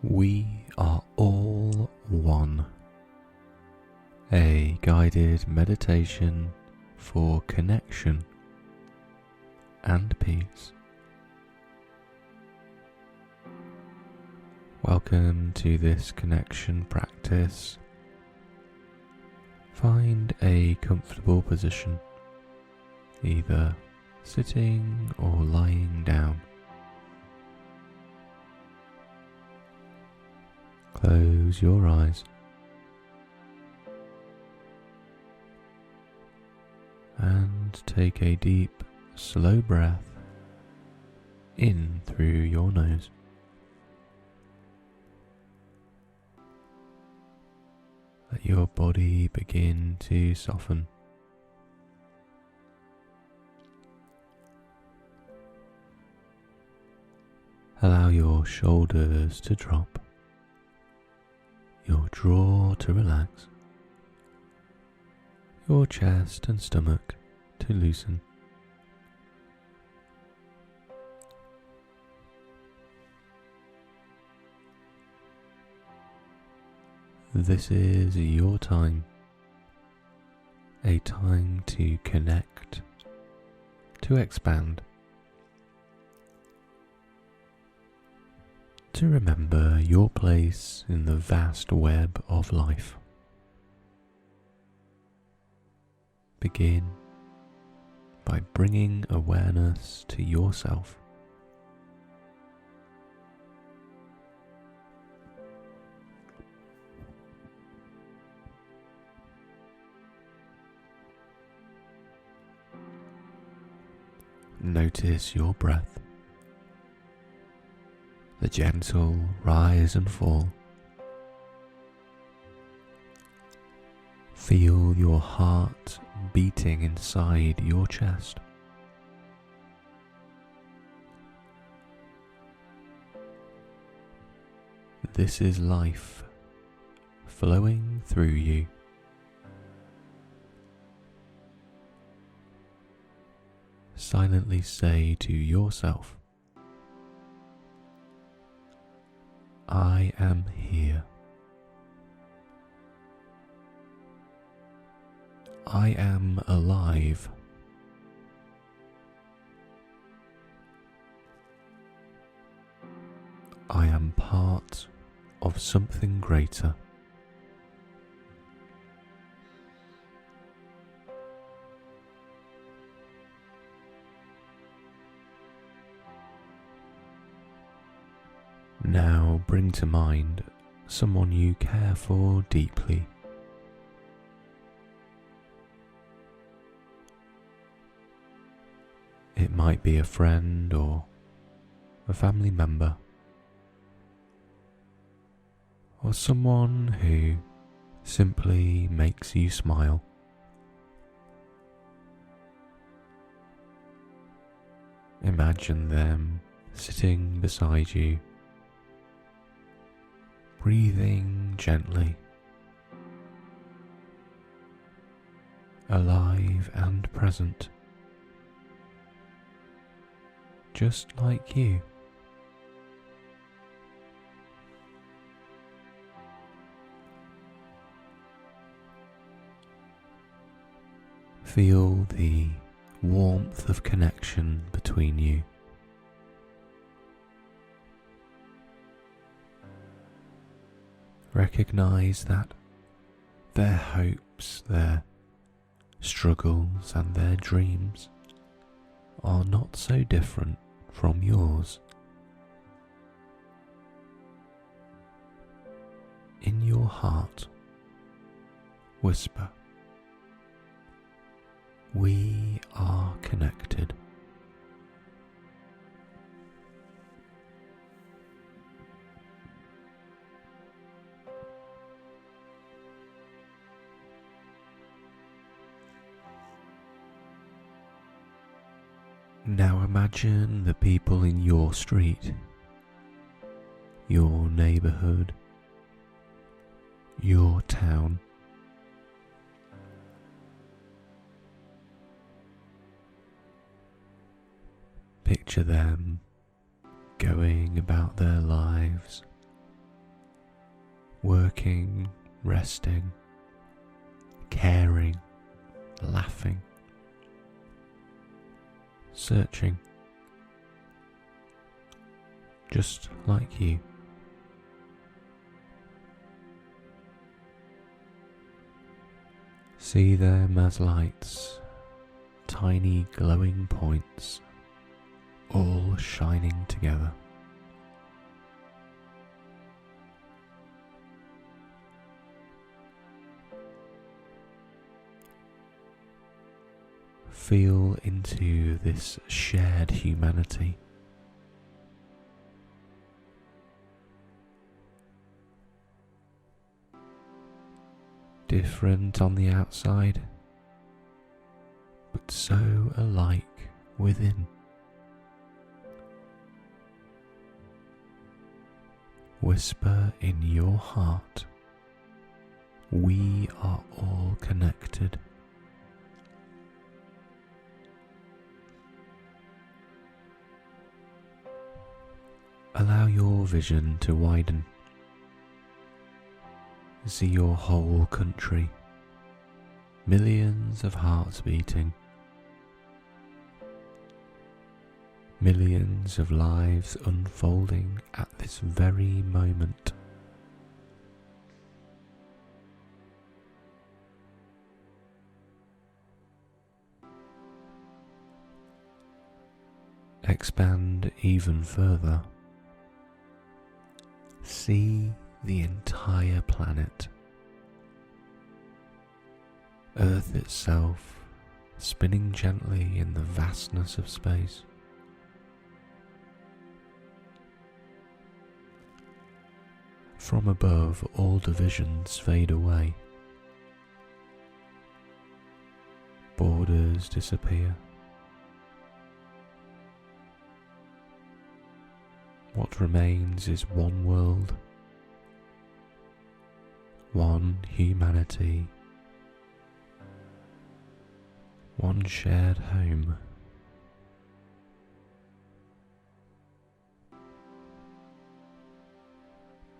We are all one. A guided meditation for connection and peace. Welcome to this connection practice. Find a comfortable position, either sitting or lying down. Close your eyes and take a deep, slow breath in through your nose. Let your body begin to soften. Allow your shoulders to drop, your jaw to relax, your chest and stomach to loosen. This is your time, a time to connect, to expand, to remember your place in the vast web of life. Begin by bringing awareness to yourself. Notice your breath, the gentle rise and fall. Feel your heart beating inside your chest. This is life flowing through you. Silently say to yourself, I am here. I am alive. I am part of something greater. Now bring to mind someone you care for deeply. It might be a friend or a family member, or someone who simply makes you smile. Imagine them sitting beside you, breathing gently, alive and present, just like you. Feel the warmth of connection between you. Recognize that their hopes, their struggles and their dreams are not so different from yours. In your heart, whisper, we are connected. Now imagine the people in your street, your neighborhood, your town. Picture them going about their lives working, resting, caring, laughing, searching, just like you. See them as lights, tiny glowing points, all shining together. Feel into this shared humanity. Different on the outside, but so alike within. Whisper in your heart, we are all connected. Allow your vision to widen. See your whole country, millions of hearts beating, millions of lives unfolding at this very moment. Expand even further. See the entire planet, Earth itself spinning gently in the vastness of space. From above, all divisions fade away. Borders disappear. What remains is one world, one humanity, one shared home.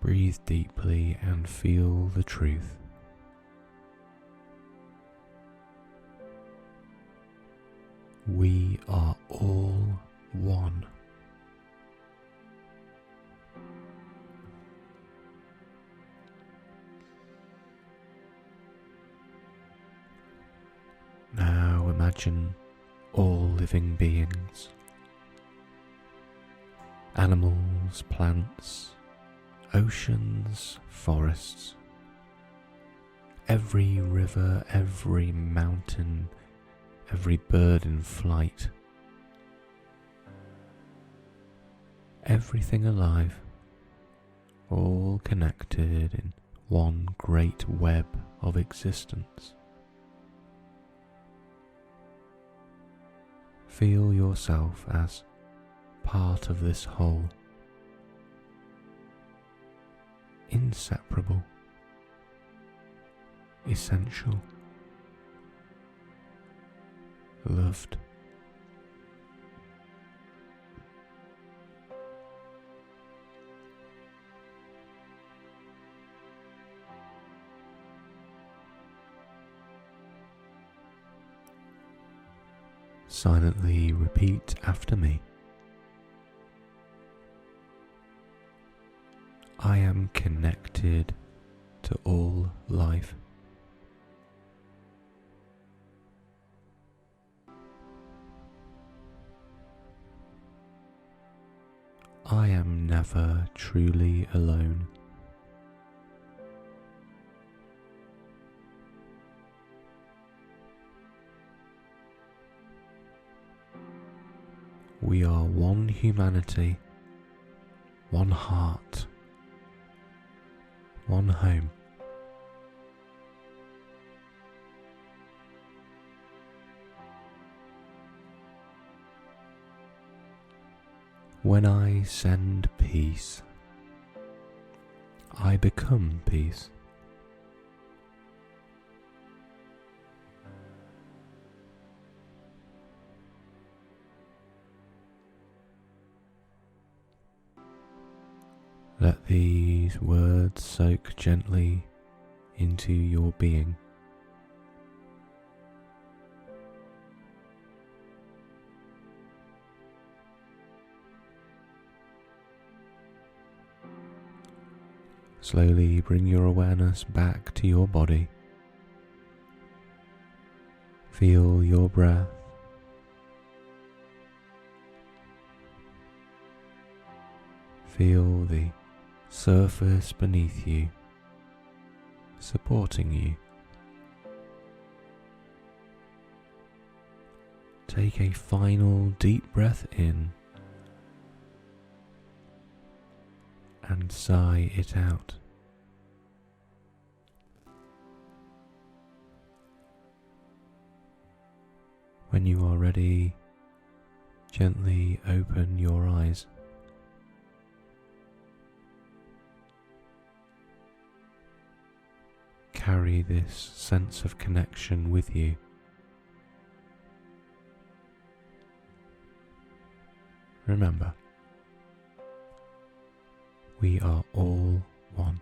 Breathe deeply and feel the truth. We are all one. Now imagine all living beings, animals, plants, oceans, forests, every river, every mountain, every bird in flight, everything alive, all connected in one great web of existence. Feel yourself as part of this whole, inseparable, essential, loved. Silently repeat after me. I am connected to all life. I am never truly alone. We are one humanity, one heart, one home. When I send peace, I become peace. Let these words soak gently into your being. Slowly bring your awareness back to your body. Feel your breath. Feel the surface beneath you, supporting you. Take a final deep breath in and sigh it out. When you are ready, gently open your eyes. Carry this sense of connection with you. Remember, we are all one.